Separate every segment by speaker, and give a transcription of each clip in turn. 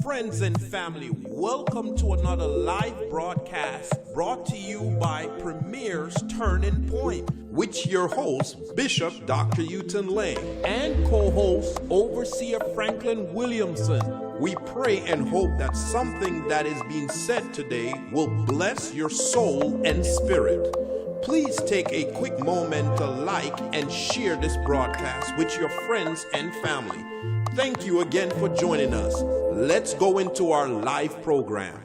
Speaker 1: Friends and family, welcome to another live broadcast brought to you by Premier's Turning Point, with your host, Bishop Dr. Uton Lang, and co-host, Overseer Franklin Williamson. We pray and hope that something that is being said today will bless your soul and spirit. Please take a quick moment to like and share this broadcast with your friends and family. Thank you again for joining us. Let's go into our live program.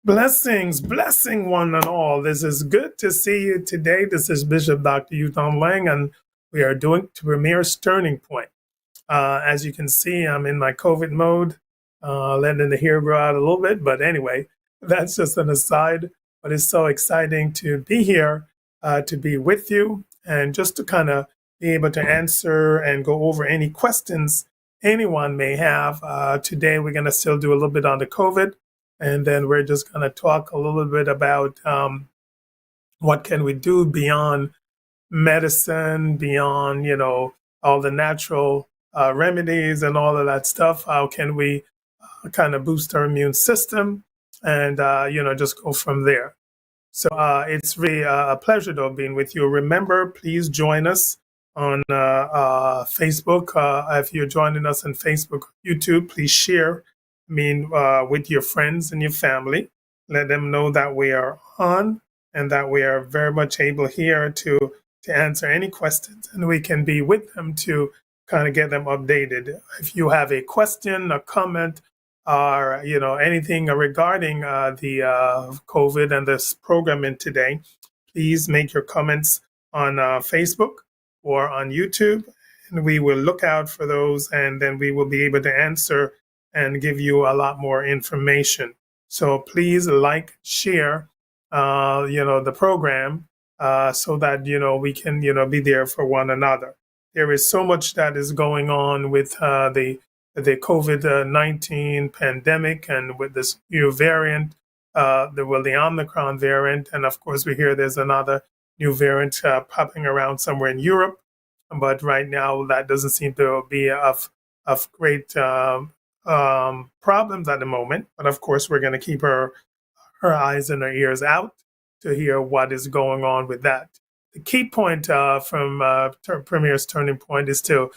Speaker 2: Blessings, blessing one and all. This is good to see you today. This is Bishop Dr. Uton Lang, and we are doing Premier's Turning Point. As you can see, I'm in my COVID mode, letting the hair grow out a little bit. But anyway, that's just an aside. But it's so exciting to be here, to be with you, and just to kind of be able to answer and go over any questions anyone may have. Today, we're going to still do a little bit on the COVID, and then we're just going to talk a little bit about what can we do beyond medicine, beyond, all the natural remedies and all of that stuff. How can we kind of boost our immune system and, just go from there. So it's really a pleasure though being with you. Remember, please join us on Facebook. If you're joining us on Facebook or YouTube, please share with your friends and your family. Let them know that we are on and that we are very much able here to answer any questions, and we can be with them to kind of get them updated. If you have a question, a comment, or anything regarding the COVID and this programming today, please make your comments on Facebook or on YouTube, and we will look out for those, and then we will be able to answer and give you a lot more information. So please like, share, the program so that we can be there for one another. There is so much that is going on with the COVID-19 pandemic, and with this new variant, the Omicron variant, and of course we hear there's another new variant popping around somewhere in Europe, but right now that doesn't seem to be of great problems at the moment. But of course we're going to keep our eyes and our ears out to hear what is going on with that. The key point from Premier's Turning Point is to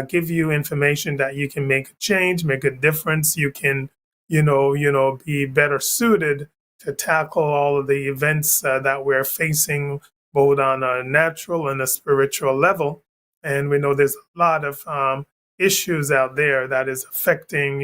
Speaker 2: give you information that you can make a change, make a difference. You can, be better suited to tackle all of the events that we're facing, both on a natural and a spiritual level. And we know there's a lot of issues out there that is affecting,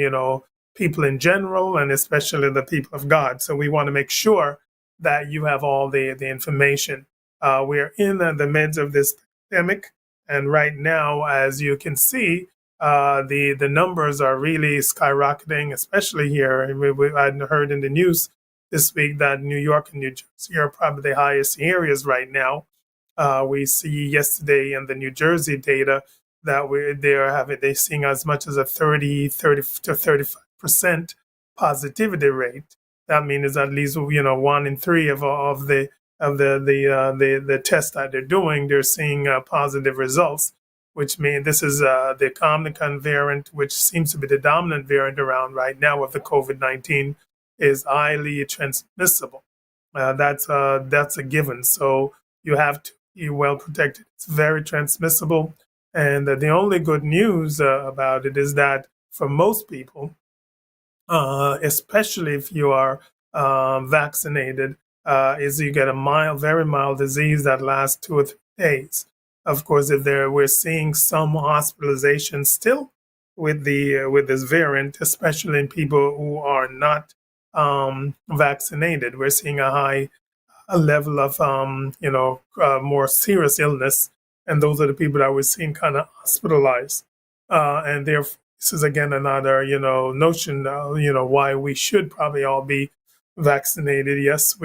Speaker 2: people in general, and especially the people of God. So we want to make sure that you have all the information. We're in the midst of this pandemic. And right now, as you can see, the numbers are really skyrocketing, especially here. I heard in the news this week that New York and New Jersey are probably the highest areas right now. We see yesterday in the New Jersey data that they're seeing as much as a 30 to 35% positivity rate. That means at least 1 in 3 of the tests that they're doing, they're seeing positive results, which means this is the Omicron variant, which seems to be the dominant variant around right now of the COVID-19, is highly transmissible. That's a given. So you have to be well protected. It's very transmissible. And the only good news about it is that for most people, especially if you are vaccinated, is you get a very mild disease that lasts 2 or 3 days. Of course, we're seeing some hospitalization still with this variant, especially in people who are not vaccinated. We're seeing a high level of more serious illness, and those are the people that we're seeing kind of hospitalized. And therefore, this is again another notion why we should probably all be vaccinated. Yes,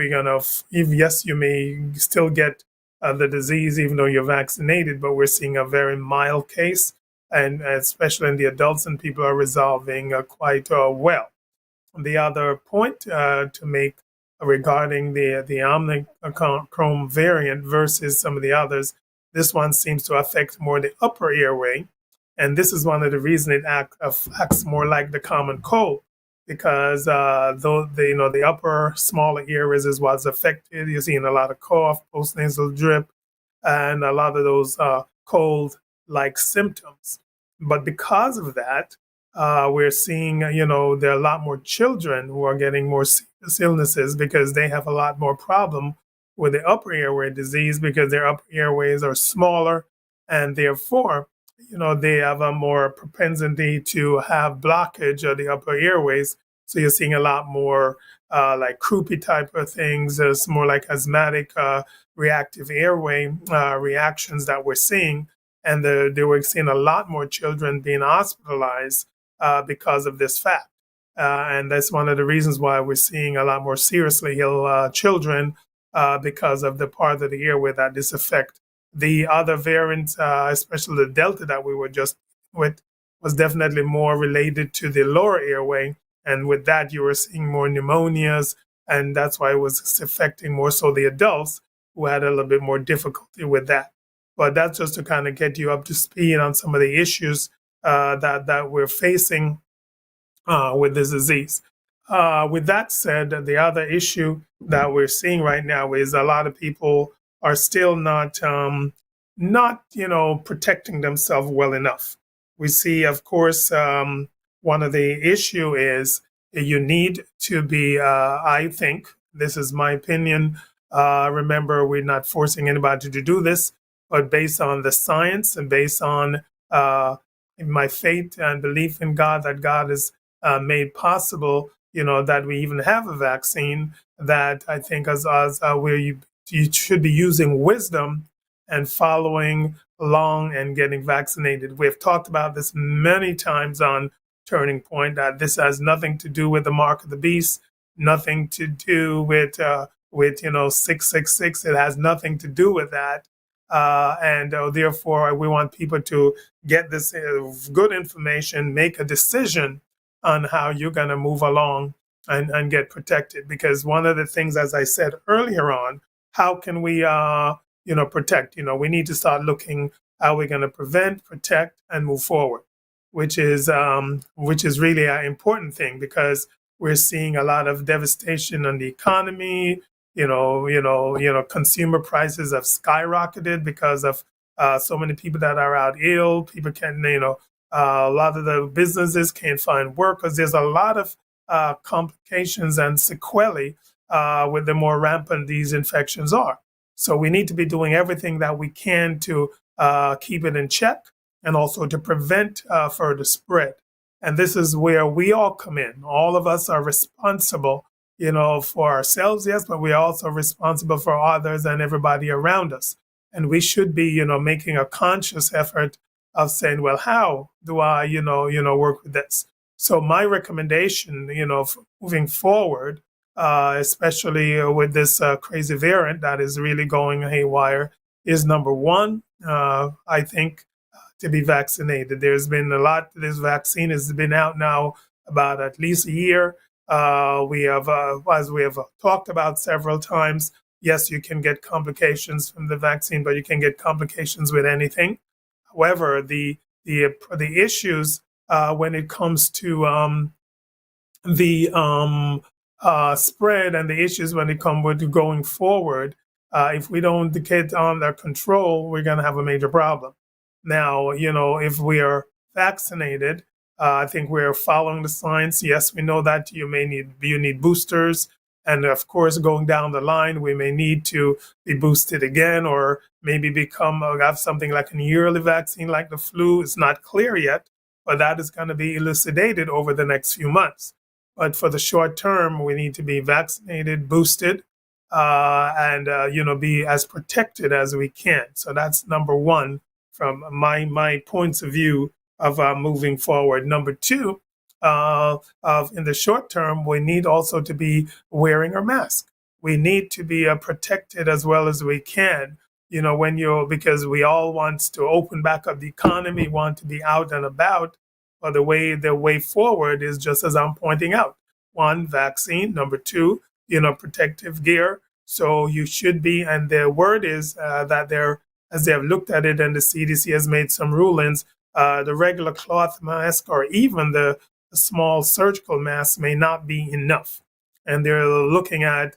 Speaker 2: you may still get the disease even though you're vaccinated, but we're seeing a very mild case, and especially in the adults, and people are resolving quite well. The other point to make regarding the Omicron variant versus some of the others, this one seems to affect more the upper airway, And this is one of the reasons it acts more like the common cold, because though the upper smaller areas is what's affected. You're seeing a lot of cough, postnasal drip, and a lot of those cold-like symptoms. But because of that, we're seeing, there are a lot more children who are getting more serious illnesses because they have a lot more problem with the upper airway disease because their upper airways are smaller, and therefore, they have a more propensity to have blockage of the upper airways. So you're seeing a lot more like croupy type of things. It's more like asthmatic reactive airway reactions that we're seeing. And they were seeing a lot more children being hospitalized because of this fact. And that's one of the reasons why we're seeing a lot more seriously ill children because of the part of the airway that this affect. The other variant, especially the Delta that we were just with, was definitely more related to the lower airway. And with that, you were seeing more pneumonias. And that's why it was affecting more so the adults who had a little bit more difficulty with that. But that's just to kind of get you up to speed on some of the issues that we're facing with this disease. With that said, the other issue that we're seeing right now is a lot of people are still not protecting themselves well enough. We see, of course, one of the issue is you need to be. I think this is my opinion. Remember, we're not forcing anybody to do this, but based on the science and based on my faith and belief in God, that God has made possible, that we even have a vaccine. That I think as where you should be using wisdom and following along and getting vaccinated. We've talked about this many times on Turning Point, that this has nothing to do with the mark of the beast, nothing to do with 666. It has nothing to do with that. And therefore, we want people to get this good information, make a decision on how you're going to move along and get protected. Because one of the things, as I said earlier on, how can we, protect? We need to start looking how we're going to prevent, protect, and move forward, which is really an important thing because we're seeing a lot of devastation on the economy. Consumer prices have skyrocketed because of so many people that are out ill. People can, a lot of the businesses can't find workers. There's a lot of complications and sequelae with the more rampant these infections are. So we need to be doing everything that we can to keep it in check and also to prevent further spread. And this is where we all come in. All of us are responsible, for ourselves, yes, but we're also responsible for others and everybody around us. And we should be, making a conscious effort of saying, well, how do I, work with this? So my recommendation, for moving forward, especially with this crazy variant that is really going haywire, is number one, I think, to be vaccinated. There's been a lot. This vaccine has been out now about at least a year. We have, as we have talked about several times, yes, you can get complications from the vaccine, but you can get complications with anything. However, the issues when it comes to the spread and the issues when it comes with going forward, if we don't get under control, we're going to have a major problem. Now, if we are vaccinated, I think we're following the science. Yes, we know that you need boosters. And of course, going down the line, we may need to be boosted again or maybe have something like a yearly vaccine like the flu. It's not clear yet, but that is going to be elucidated over the next few months. But for the short term, we need to be vaccinated, boosted, and be as protected as we can. So that's number one from my points of view of moving forward. Number two, in the short term, we need also to be wearing our mask. We need to be protected as well as we can. Because we all want to open back up the economy, want to be out and about. But the way forward is just as I'm pointing out. One, vaccine. Number two, protective gear. So you should be, and the word is that as they have looked at it and the CDC has made some rulings, The regular cloth mask or even the small surgical mask may not be enough. And they're looking at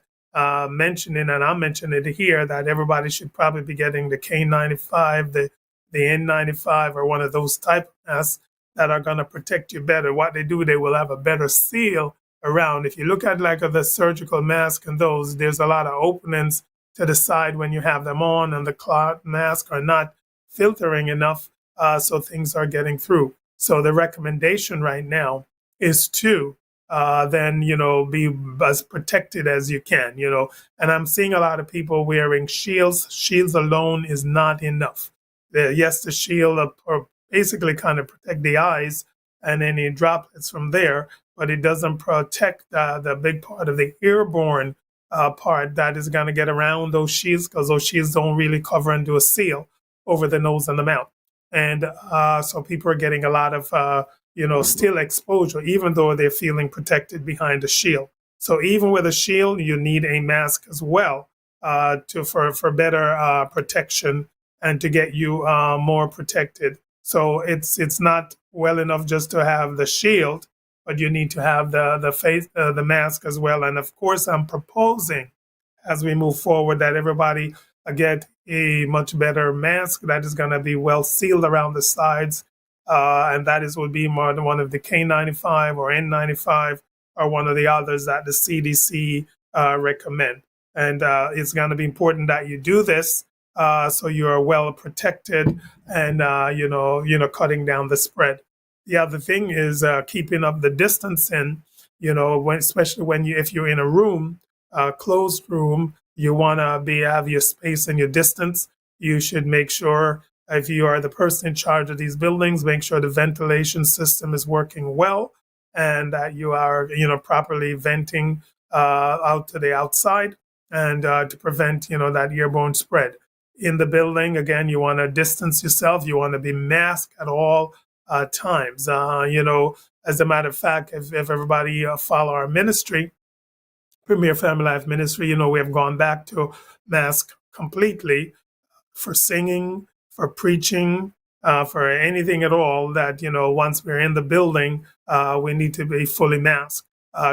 Speaker 2: mentioning, and I'm mentioning it here, that everybody should probably be getting the K95, the N95, or one of those type of masks that are going to protect you better. What they do, they will have a better seal around. If you look at like the surgical mask and those, there's a lot of openings to the side when you have them on, and the cloth mask are not filtering enough, so things are getting through. So the recommendation right now is to then be as protected as you can. And I'm seeing a lot of people wearing shields. Shields alone is not enough. Yes, the shield basically kind of protect the eyes and any droplets from there, but it doesn't protect the big part of the airborne part that is going to get around those shields, because those shields don't really cover and do a seal over the nose and the mouth. And so people are getting a lot of still exposure, even though they're feeling protected behind a shield. So even with a shield, you need a mask as well for better protection and to get you more protected. So it's not well enough just to have the shield, but you need to have the mask as well. And of course, I'm proposing as we move forward that everybody get a much better mask that is going to be well sealed around the sides, and that would be more one of the K95 or N95 or one of the others that the CDC recommend. And it's going to be important that you do this so you are well protected and cutting down the spread. The other thing is keeping up the distancing. Especially if you're in a room, closed room, you want to have your space and your distance. You should make sure, if you are the person in charge of these buildings, make sure the ventilation system is working well and that you are, properly venting out to the outside and to prevent, that airborne spread. In the building, again, you want to distance yourself. You want to be masked at all times. As a matter of fact, if everybody follow our ministry, Premier Family Life Ministry, we have gone back to mask completely for singing, for preaching, for anything at all that, once we're in the building, we need to be fully masked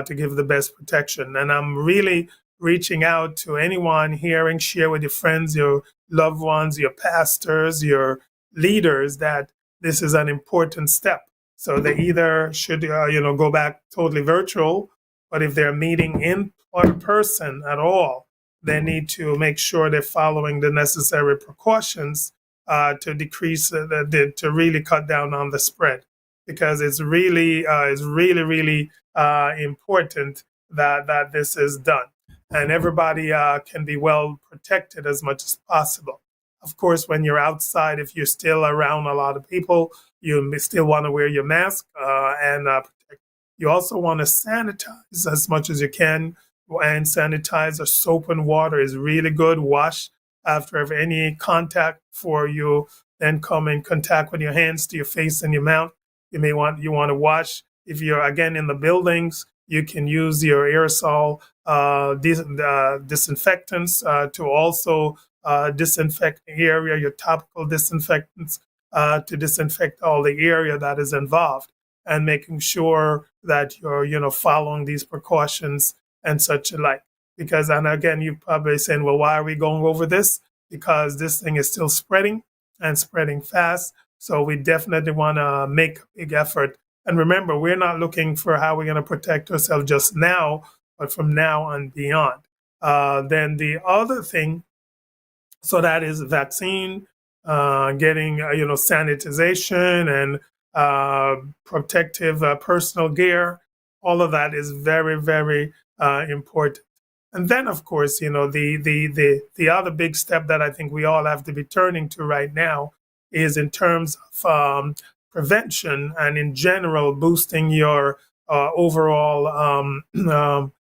Speaker 2: to give the best protection. And I'm really reaching out to anyone hearing, share with your friends, your loved ones, your pastors, your leaders, that this is an important step. So they either should, go back totally virtual, but if they're meeting in person at all, they need to make sure they're following the necessary precautions to decrease, to really cut down on the spread, because it's really important that this is done, and everybody can be well protected as much as possible. Of course, when you're outside, if you're still around a lot of people, you still want to wear your mask and protect. You also want to sanitize as much as you can. And sanitizer, soap and water is really good. Wash after any contact before you then come in contact with your hands to your face and your mouth. You want to wash. If you're again in the buildings, you can use your aerosol disinfectants to also disinfect the area, your topical disinfectants to disinfect all the area that is involved, and making sure that you're following these precautions and such alike. Because, and again, you're probably saying, well, why are we going over this? Because this thing is still spreading and spreading fast. So we definitely want to make a big effort. And remember, we're not looking for how we're going to protect ourselves just now, but from now on beyond. Then the other thing, so that is vaccine, getting, sanitization and protective personal gear. All of that is very, very important. And then, of course, the other big step that I think we all have to be turning to right now is in terms of prevention and in general boosting your overall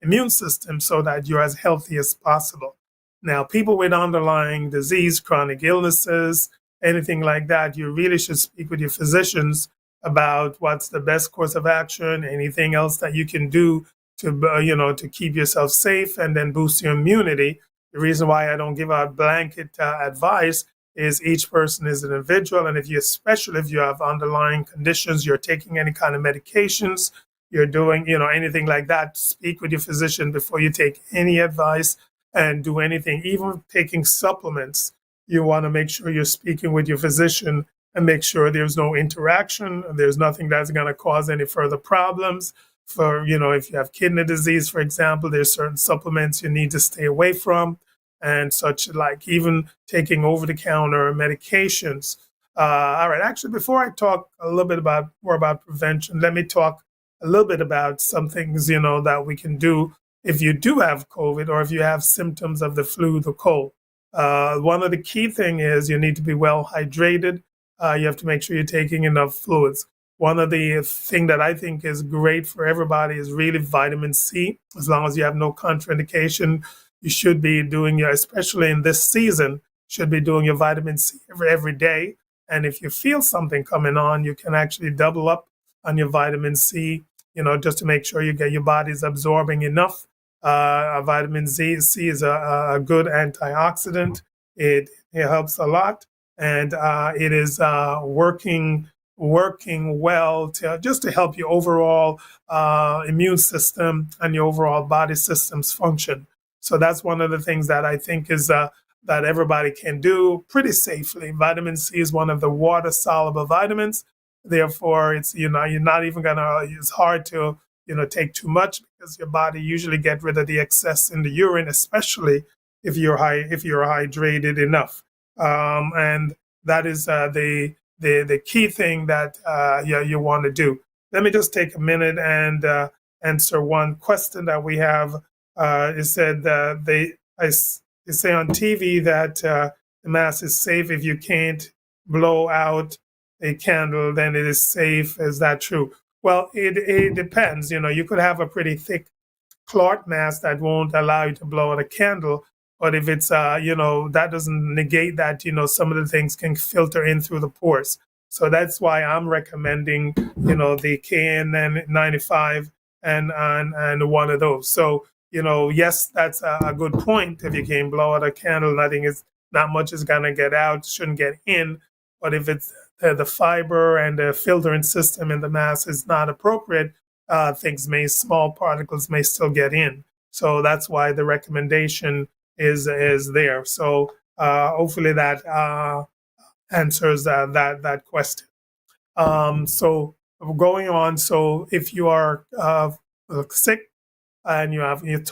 Speaker 2: immune system so that you're as healthy as possible. Now, people with underlying disease, chronic illnesses, anything like that, you really should speak with your physicians about what's the best course of action, anything else that you can do to keep yourself safe and then boost your immunity. The reason why I don't give out blanket advice is each person is an individual. And if you, especially if you have underlying conditions, you're taking any kind of medications, you're doing, anything like that, speak with your physician before you take any advice and do anything, even taking supplements. You want to make sure you're speaking with your physician and make sure there's no interaction, there's nothing that's going to cause any further problems. For, if you have kidney disease, for example, there's certain supplements you need to stay away from and such, like even taking over-the-counter medications. All right, actually, before I talk a little bit more about prevention, let me talk a little bit about some things, that we can do if you do have COVID or if you have symptoms of the flu, the cold. One of the key thing is you need to be well hydrated. You have to make sure you're taking enough fluids. One of the thing that I think is great for everybody is really vitamin C. As long as you have no contraindication, you should be doing especially in this season, should be doing your vitamin C every day. And if you feel something coming on, you can actually double up on your vitamin C, just to make sure you get your body's absorbing enough. Vitamin C is a good antioxidant. It helps a lot, and it is working well to help your overall immune system and your overall body systems function. So that's one of the things that I think is that everybody can do pretty safely. Vitamin C is one of the water soluble vitamins. Therefore, it's you're not even gonna. It's hard to take too much because your body usually get rid of the excess in the urine, especially if you're hydrated enough. And that is the key thing that you want to do. Let me just take a minute and answer one question that we have. It said they say on TV that the mask is safe if you can't blow out a candle, then it is safe. Is that true? Well, it depends. You could have a pretty thick cloth mask that won't allow you to blow out a candle. But if it's, that doesn't negate that, some of the things can filter in through the pores. So that's why I'm recommending, the KN95 and one of those. So, yes, that's a good point. If you can blow out a candle, not much is going to get out, shouldn't get in. But if it's the fiber and the filtering system in the mask is not appropriate, small particles may still get in. So that's why the recommendation is there. So hopefully that answers that question. So going on, so if you are sick and you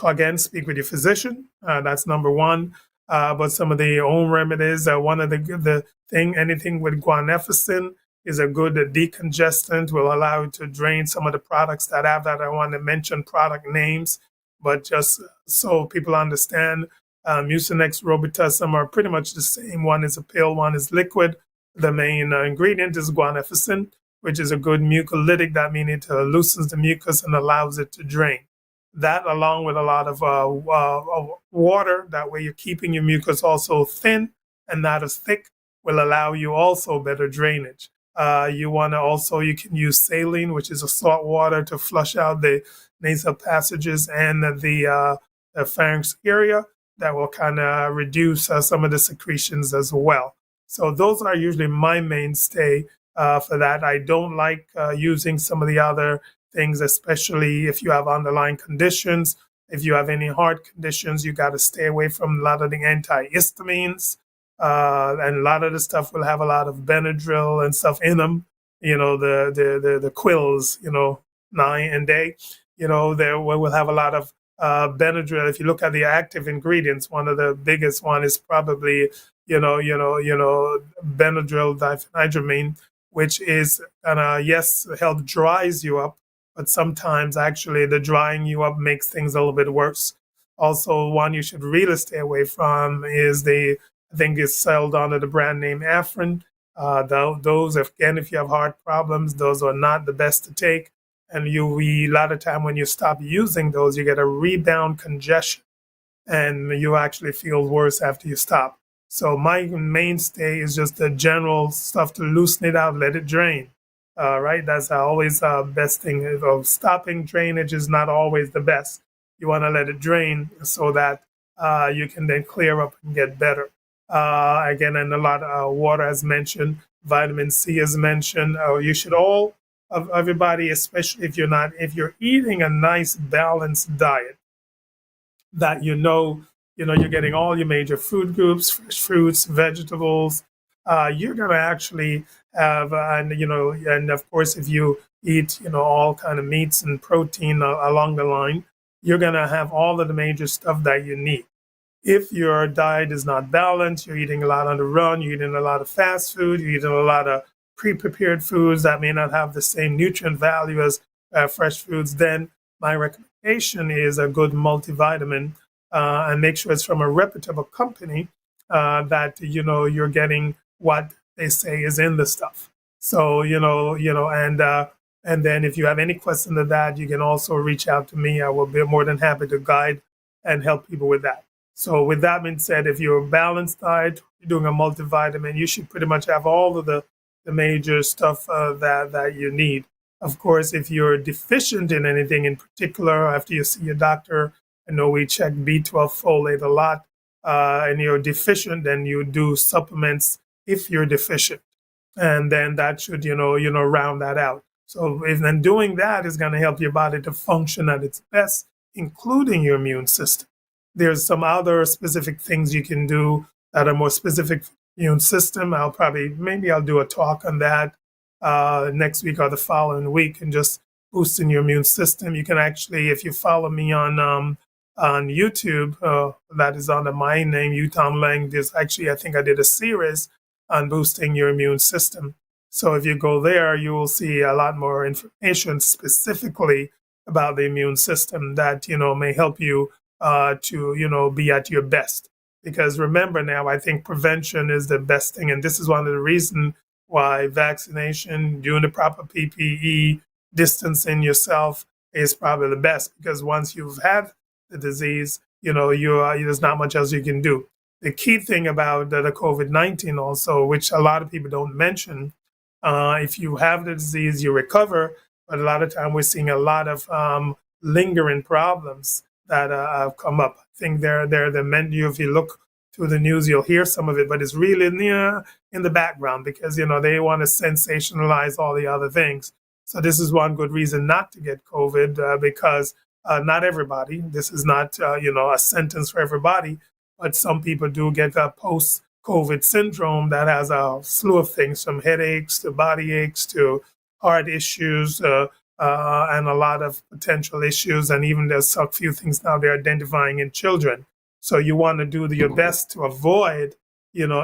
Speaker 2: again speak with your physician, that's number one. But some of the home remedies, one of the thing, anything with guanefacine is a good decongestant, will allow you to drain some of the products that have that. I want to mention product names, but just so people understand, Mucinex, Robitussin are pretty much the same. One is a pill, one is liquid. The main ingredient is guanefacine, which is a good mucolytic. That means it loosens the mucus and allows it to drain. That, along with a lot of water, that way you're keeping your mucus also thin and not as thick, will allow you also better drainage. You can use saline, which is a salt water, to flush out the nasal passages and the pharynx area. That will kind of reduce some of the secretions as well. So those are usually my mainstay for that. I don't like using some of the other things, especially if you have underlying conditions. If you have any heart conditions, you got to stay away from a lot of the antihistamines. And a lot of the stuff will have a lot of Benadryl and stuff in them. The quills, night and day. There will have a lot of Benadryl. If you look at the active ingredients, one of the biggest one is probably Benadryl diphenhydramine, which is gonna help dries you up, but sometimes actually the drying you up makes things a little bit worse. Also, one you should really stay away from is I think it's sold under the brand name Afrin. Those, again, if you have heart problems, those are not the best to take. And a lot of time when you stop using those, you get a rebound congestion and you actually feel worse after you stop. So my mainstay is just the general stuff to loosen it out, let it drain. Right? That's always the best thing. Stopping drainage is not always the best. You want to let it drain so that you can then clear up and get better. Again, and a lot of water as mentioned, vitamin C is mentioned. You should all of everybody, especially if you're eating a nice balanced diet, that you're getting all your major food groups, fresh fruits, vegetables. You're going to actually have, and of course, if you eat, all kind of meats and protein along the line, you're going to have all of the major stuff that you need. If your diet is not balanced, you're eating a lot on the run, you're eating a lot of fast food, you're eating a lot of pre-prepared foods that may not have the same nutrient value as fresh foods, then my recommendation is a good multivitamin, and make sure it's from a reputable company, that you're getting what they say is in the stuff. So and then if you have any question to that, you can also reach out to me. I will be more than happy to guide and help people with that. So with that being said, if you're a balanced diet, you're doing a multivitamin, you should pretty much have all of the major stuff that you need. Of course, if you're deficient in anything in particular, after you see your doctor, I know we check B12 folate a lot, and you're deficient, then you do supplements if you're deficient. And then that should, round that out. So if then doing that is going to help your body to function at its best, including your immune system. There's some other specific things you can do that are more specific for the immune system. Maybe I'll do a talk on that next week or the following week, and just boosting your immune system. You can actually, if you follow me on YouTube, that is under my name, Yutom Lang. There's actually, I think I did a series on boosting your immune system. So if you go there, you will see a lot more information specifically about the immune system that may help you to be at your best. Because remember now, I think prevention is the best thing, and this is one of the reasons why vaccination, doing the proper PPE, distancing yourself is probably the best. Because once you've had the disease, there's not much else you can do. The key thing about the COVID-19 also, which a lot of people don't mention, if you have the disease, you recover, but a lot of time we're seeing a lot of lingering problems that have come up. I think they're the menu. If you look through the news, you'll hear some of it, but it's really in the background because they want to sensationalize all the other things. So this is one good reason not to get COVID, because not everybody. This is not a sentence for everybody, but some people do get a post-COVID syndrome that has a slew of things, from headaches to body aches to heart issues, and a lot of potential issues. And even there's a few things now they're identifying in children. So you want to do your best to avoid,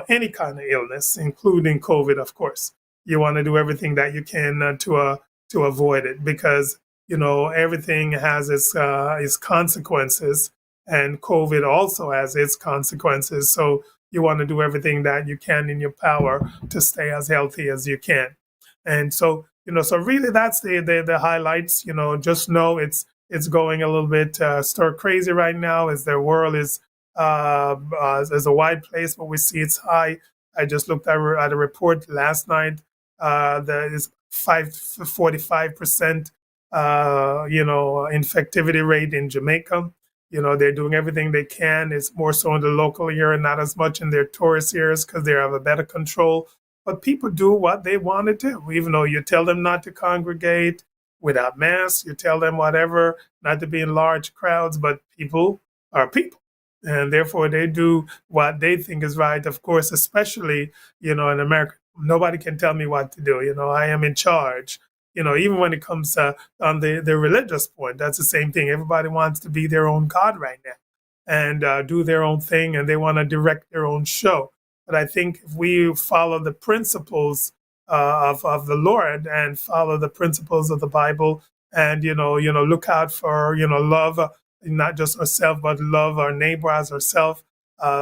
Speaker 2: any kind of illness, including COVID, of course. You want to do everything that you can to avoid it, because everything has its consequences, and COVID also has its consequences. So you want to do everything that you can in your power to stay as healthy as you can. And so so really that's the highlights. Just know it's going a little bit stir crazy right now, as the world is as a wide place, but we see it's high. I just looked at a report last night that is 45% infectivity rate in Jamaica. They're doing everything they can. It's more so in the local area, not as much in their tourist areas, because they have a better control. But people do what they want to do, even though you tell them not to congregate without masks, you tell them whatever, not to be in large crowds, but people are people. And therefore, they do what they think is right. Of course, especially, in America, nobody can tell me what to do. I am in charge. Even when it comes on the religious point, that's the same thing. Everybody wants to be their own God right now and do their own thing, and they want to direct their own show. But I think if we follow the principles of the Lord and follow the principles of the Bible, and look out for love, not just ourselves, but love our neighbor as ourselves,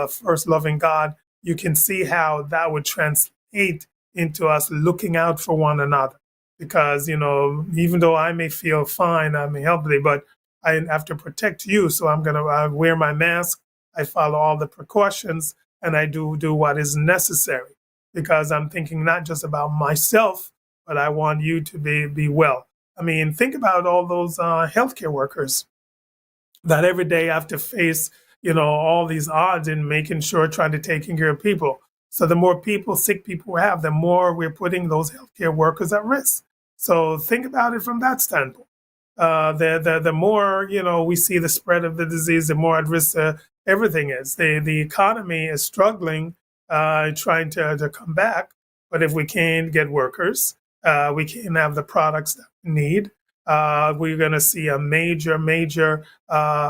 Speaker 2: first loving God, you can see how that would translate into us looking out for one another. Because even though I may feel fine, I'm healthy, but I have to protect you, so I'm gonna wear my mask. I follow all the precautions, and I do what is necessary, because I'm thinking not just about myself, but I want you to be well. I mean, think about all those healthcare workers that every day have to face all these odds in making sure trying to taking care of people. So the more people, sick people we have, the more we're putting those healthcare workers at risk. So think about it from that standpoint. The more we see the spread of the disease, the more at risk everything is. The economy is struggling, trying to come back. But if we can't get workers, we can't have the products that we need. We're going to see a major,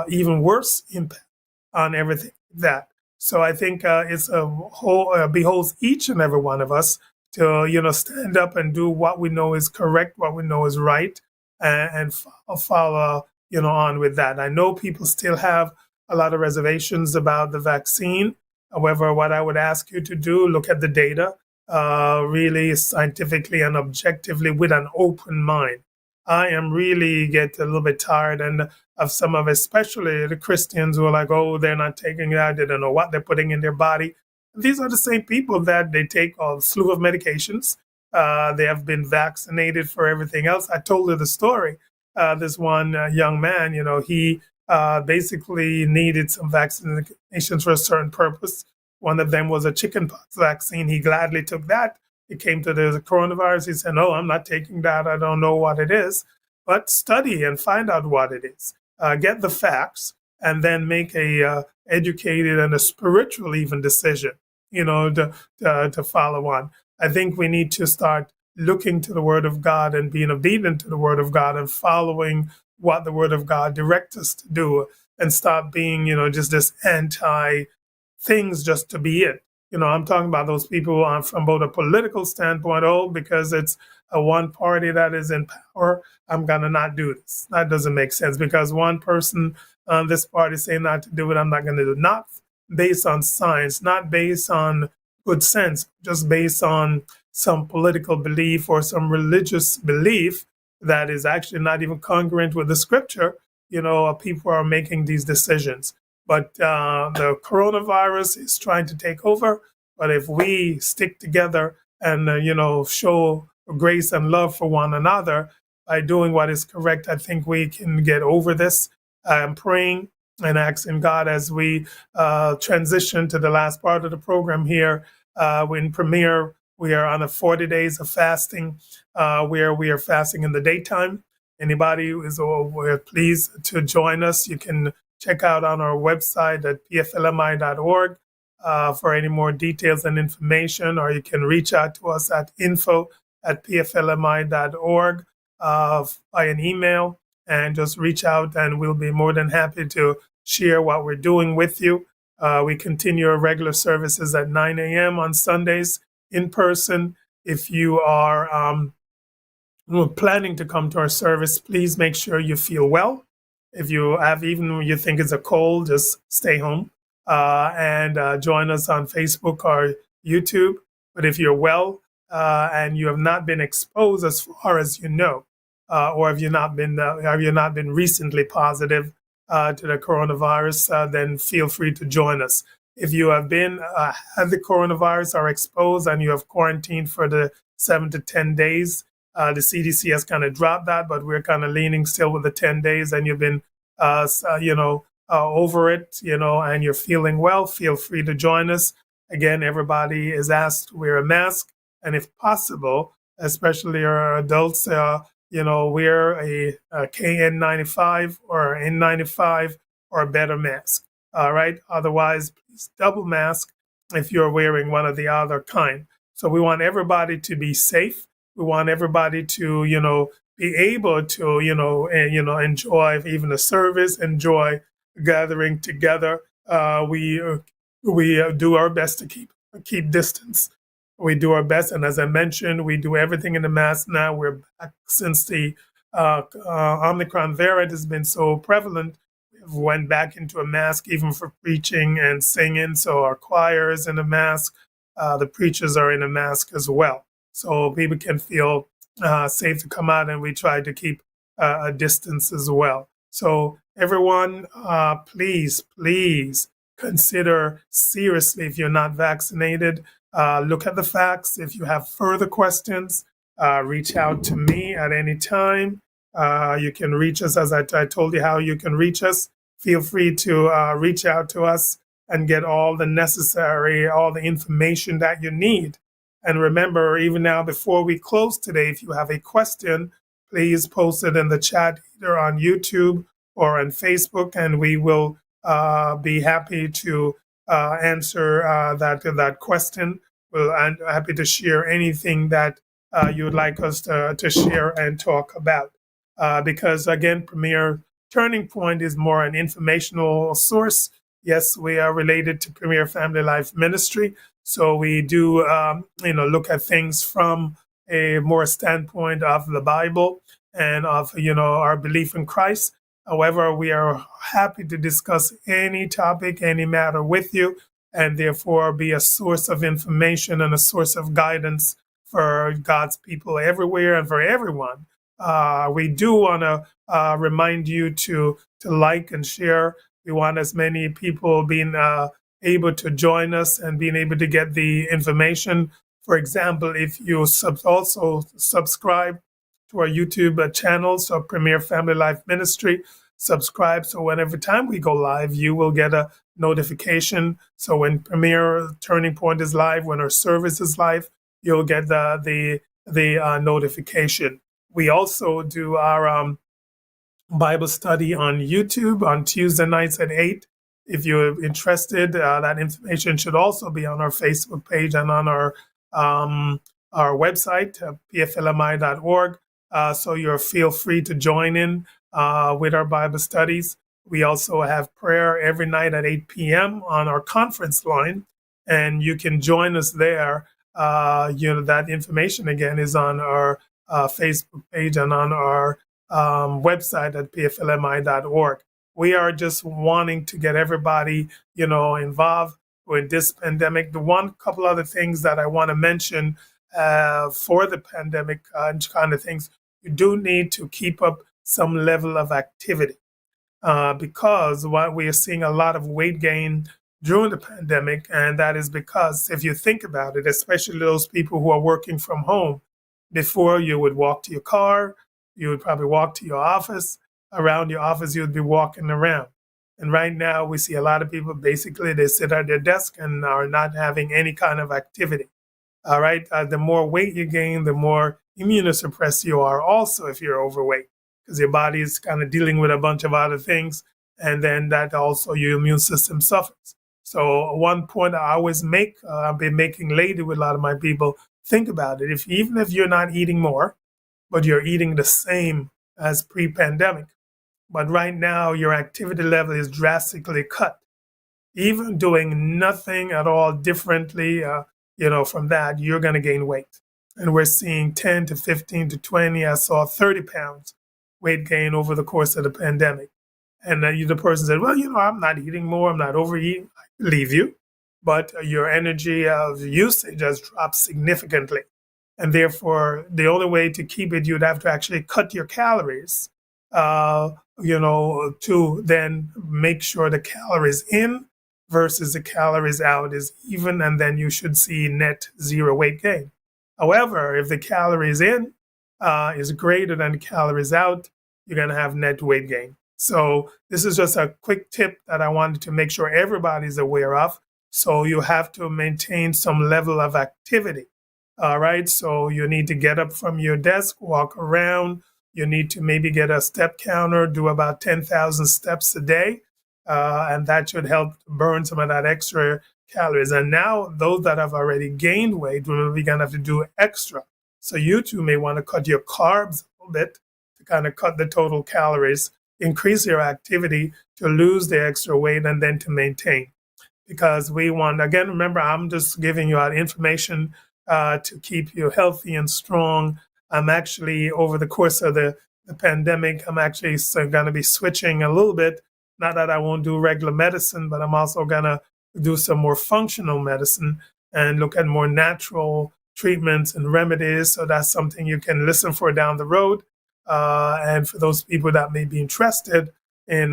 Speaker 2: even worse impact on everything that. So I think it's a whole beholds each and every one of us to stand up and do what we know is correct, what we know is right, and follow on with that. I know people still have a lot of reservations about the vaccine. However, what I would ask you to do, look at the data really scientifically and objectively with an open mind. I am really get a little bit tired and of some of, especially the Christians who are like, oh, they're not taking that. They don't know what they're putting in their body. These are the same people that they take a slew of medications. They have been vaccinated for everything else. I told her the story. This one young man, he basically needed some vaccinations for a certain purpose. One of them was a chickenpox vaccine. He gladly took that. It came to the coronavirus. He said, no, I'm not taking that. I don't know what it is. But study and find out what it is. Get the facts and then make a educated and a spiritual even decision, to follow on. I think we need to start looking to the Word of God and being obedient to the Word of God and following what the Word of God directs us to do and stop being, just this anti things just to be it. I'm talking about those people from both a political standpoint, because it's a one party that is in power, I'm going to not do this. That doesn't make sense because one person on this party saying not to do it, I'm not going to do it. Not based on science, not based on good sense, just based on some political belief or some religious belief that is actually not even congruent with the scripture. People are making these decisions. But the coronavirus is trying to take over. But if we stick together and, show grace and love for one another by doing what is correct, I think we can get over this. I'm praying and asking God as we transition to the last part of the program here. In Premier, we are on a 40 days of fasting where we are fasting in the daytime. Anybody who is pleased to join us, you can check out on our website at pflmi.org for any more details and information, or you can reach out to us at info@pflmi.org by an email and just reach out and we'll be more than happy to share what we're doing with you. We continue our regular services at 9 a.m. on Sundays in person. If you are planning to come to our service, please make sure you feel well. If you have, even when you think it's a cold, just stay home and join us on Facebook or YouTube. But if you're well and you have not been exposed as far as or have you not been recently positive to the coronavirus, then feel free to join us. If you have been had the coronavirus or exposed and you have quarantined for the 7 to 10 days, the CDC has kind of dropped that, but we're kind of leaning still with the 10 days and you've been, over it, and you're feeling well, feel free to join us. Again, everybody is asked to wear a mask. And if possible, especially our adults, wear a KN95 or N95 or a better mask. All right. Otherwise, please double mask if you're wearing one of the other kind. So we want everybody to be safe. We want everybody to, be able to, enjoy even the service, enjoy gathering together. We do our best to keep distance. We do our best, and as I mentioned, we do everything in the mask now. We're back since the Omicron variant has been so prevalent. We went back into a mask even for preaching and singing. So our choir is in a mask. The preachers are in a mask as well. So people can feel safe to come out, and we try to keep a distance as well. So everyone, please consider seriously if you're not vaccinated. Look at the facts. If you have further questions, reach out to me at any time. You can reach us, as I told you how you can reach us. feel free to reach out to us and get all the information that you need. And remember, even now, before we close today, if you have a question, please post it in the chat either on YouTube or on Facebook, and we will be happy to answer that question. I'm happy to share anything that you would like us to share and talk about. Because again, Premier Turning Point is more an informational source. Yes, we are related to Premier Family Life Ministry, so we do look at things from a more standpoint of the Bible and of our belief in Christ. However, we are happy to discuss any topic, any matter with you, and therefore be a source of information and a source of guidance for God's people everywhere and for everyone. We do want to remind you to like and share. We want as many people being able to join us and being able to get the information. For example, if you also subscribe to our YouTube channel, so Premier Family Life Ministry, subscribe so whenever time we go live, you will get a notification. So when Premier Turning Point is live, when our service is live, you'll get the notification. We also do our Bible study on YouTube on Tuesday nights at 8. If you're interested, that information should also be on our Facebook page and on our website, pflmi.org. So you feel free to join in with our Bible studies. We also have prayer every night at 8 p.m. on our conference line, and you can join us there. That information again is on our Facebook page and on our website at pflmi.org. We are just wanting to get everybody, involved with this pandemic. The one couple other things that I want to mention for the pandemic kind of things, you do need to keep up some level of activity because what we are seeing a lot of weight gain during the pandemic, and that is because if you think about it, especially those people who are working from home, before you would walk to your car, you would probably walk to your office. Around your office, you would be walking around. And right now, we see a lot of people, basically, they sit at their desk and are not having any kind of activity. All right. The more weight you gain, the more immunosuppressed you are also if you're overweight, because your body is kind of dealing with a bunch of other things. And then that also your immune system suffers. So one point I always make, I've been making lately with a lot of my people, think about it. Even if you're not eating more, but you're eating the same as pre-pandemic, but right now your activity level is drastically cut. Even doing nothing at all differently, from that, you're going to gain weight. And we're seeing 10 to 15 to 20, I saw 30 pounds weight gain over the course of the pandemic. And the person said, well, I'm not eating more, I'm not overeating. I believe you, but your energy usage has dropped significantly. And therefore, the only way to keep it, you'd have to actually cut your calories, to then make sure the calories in versus the calories out is even, and then you should see net zero weight gain. However, if the calories in is greater than the calories out, you're going to have net weight gain. So this is just a quick tip that I wanted to make sure everybody's aware of. So you have to maintain some level of activity. All right. So you need to get up from your desk, walk around. You need to maybe get a step counter, do about 10,000 steps a day. And that should help burn some of that extra calories. And now those that have already gained weight, remember, you're going to have to do extra. So you too may want to cut your carbs a little bit to kind of cut the total calories, increase your activity to lose the extra weight and then to maintain. Because we want, again, remember, I'm just giving you out information to keep you healthy and strong. I'm actually, over the course of the pandemic, I'm actually going to be switching a little bit. Not that I won't do regular medicine, but I'm also going to do some more functional medicine and look at more natural treatments and remedies. So that's something you can listen for down the road. And for those people that may be interested in,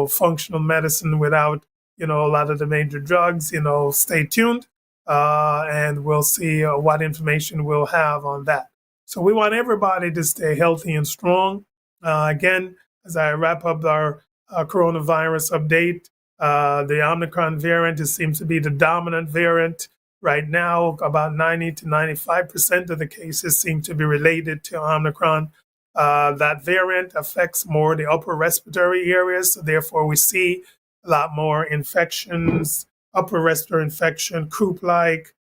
Speaker 2: functional medicine without, a lot of the major drugs, stay tuned. And we'll see what information we'll have on that. So we want everybody to stay healthy and strong. Again, as I wrap up our coronavirus update. The Omicron variant seems to be the dominant variant right now. About 90 to 95% of the cases seem to be related to Omicron. That variant affects more the upper respiratory areas, so therefore we see a lot more infections, upper respiratory infection, croup-like,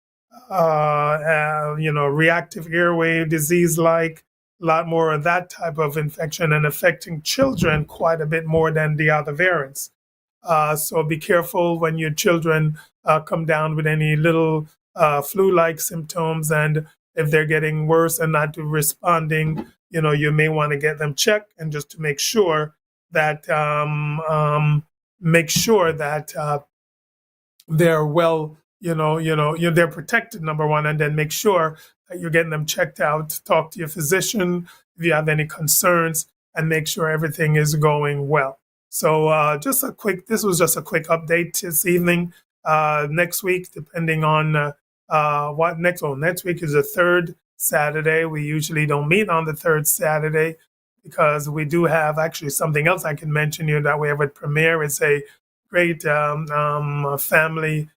Speaker 2: reactive airway disease-like, a lot more of that type of infection and affecting children quite a bit more than the other variants. So be careful when your children come down with any little flu-like symptoms, and if they're getting worse and not responding, you may want to get them checked, and just to make sure that they're well, they're protected, number one, and then make sure that you're getting them checked out. Talk to your physician if you have any concerns, and make sure everything is going well. So this was just a quick update this evening. Next week, depending on next week is the third Saturday. We usually don't meet on the third Saturday because we do have actually something else I can mention here that we have at Premier. It's a great family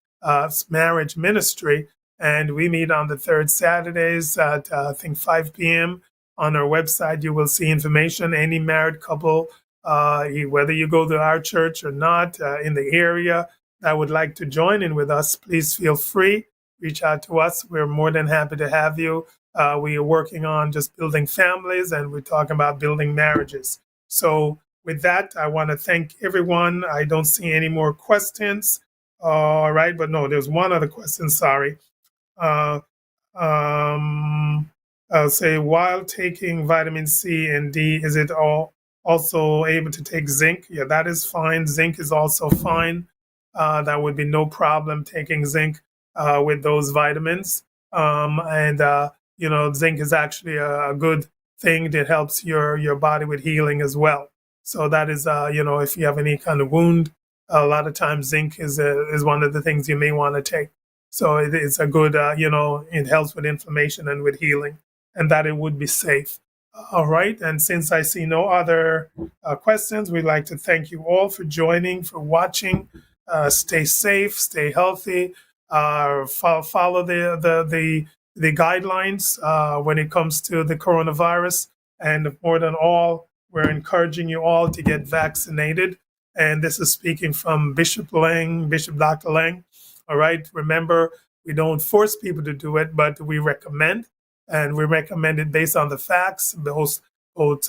Speaker 2: marriage ministry, and we meet on the third Saturdays at I think 5 p.m. On our website, you will see information. Any married couple, whether you go to our church or not, in the area that would like to join in with us, please feel free. Reach out to us. We're more than happy to have you. We are working on just building families, and we're talking about building marriages. So with that, I want to thank everyone. I don't see any more questions. All right, but no, there's one other question. Sorry. I'll say, while taking vitamin C and D, is it also able to take zinc? Yeah, that is fine. Zinc is also fine. That would be no problem taking zinc with those vitamins. Zinc is actually a good thing that helps your body with healing as well. So that is, if you have any kind of wound, a lot of times zinc is one of the things you may want to take. So it's a good, it helps with inflammation and with healing, and that it would be safe. All right. And since I see no other questions, we'd like to thank you all for joining, for watching. Stay safe, stay healthy, follow the guidelines when it comes to the coronavirus. And more than all, we're encouraging you all to get vaccinated. And this is speaking from Bishop Dr. Lang. All right. Remember, we don't force people to do it, but we recommend. And we recommend it based on the facts, both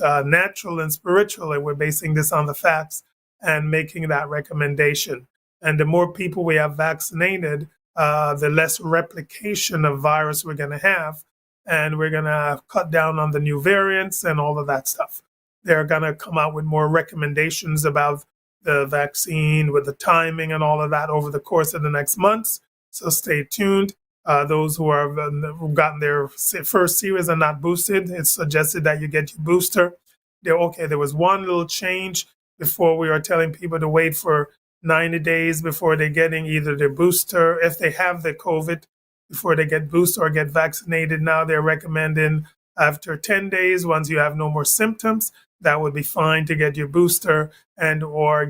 Speaker 2: natural and spiritual. And we're basing this on the facts and making that recommendation. And the more people we have vaccinated, the less replication of virus we're going to have. And we're going to cut down on the new variants and all of that stuff. They're going to come out with more recommendations about the vaccine with the timing and all of that over the course of the next months. So stay tuned. Those who have gotten their first series and not boosted, it's suggested that you get your booster. There was one little change before. We were telling people to wait for 90 days before they're getting either their booster, if they have the COVID, before they get boosted or get vaccinated. Now they're recommending after 10 days, once you have no more symptoms, that would be fine to get your booster and or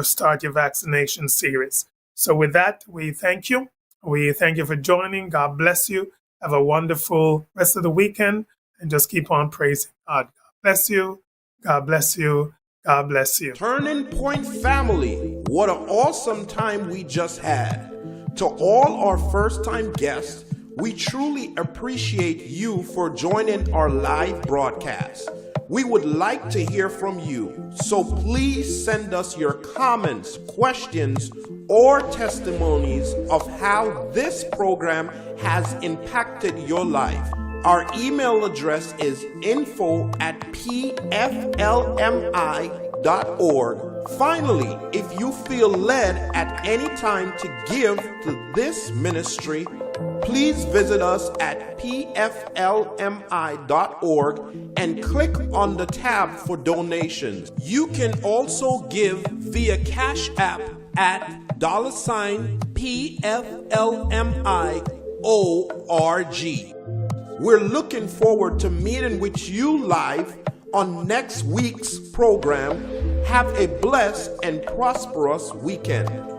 Speaker 2: start your vaccination series. So with that, we thank you. We thank you for joining. God bless you. Have a wonderful rest of the weekend, and just keep on praising God. God bless you. God bless you. God bless you.
Speaker 1: Turning Point family, what an awesome time we just had. To all our first-time guests, we truly appreciate you for joining our live broadcast. We would like to hear from you, so please send us your comments, questions, or testimonies of how this program has impacted your life. Our email address is info@pflmi.org. Finally, if you feel led at any time to give to this ministry, please visit us at pflmi.org and click on the tab for donations. You can also give via Cash App at $PFLMIORG. We're looking forward to meeting with you live on next week's program. Have a blessed and prosperous weekend.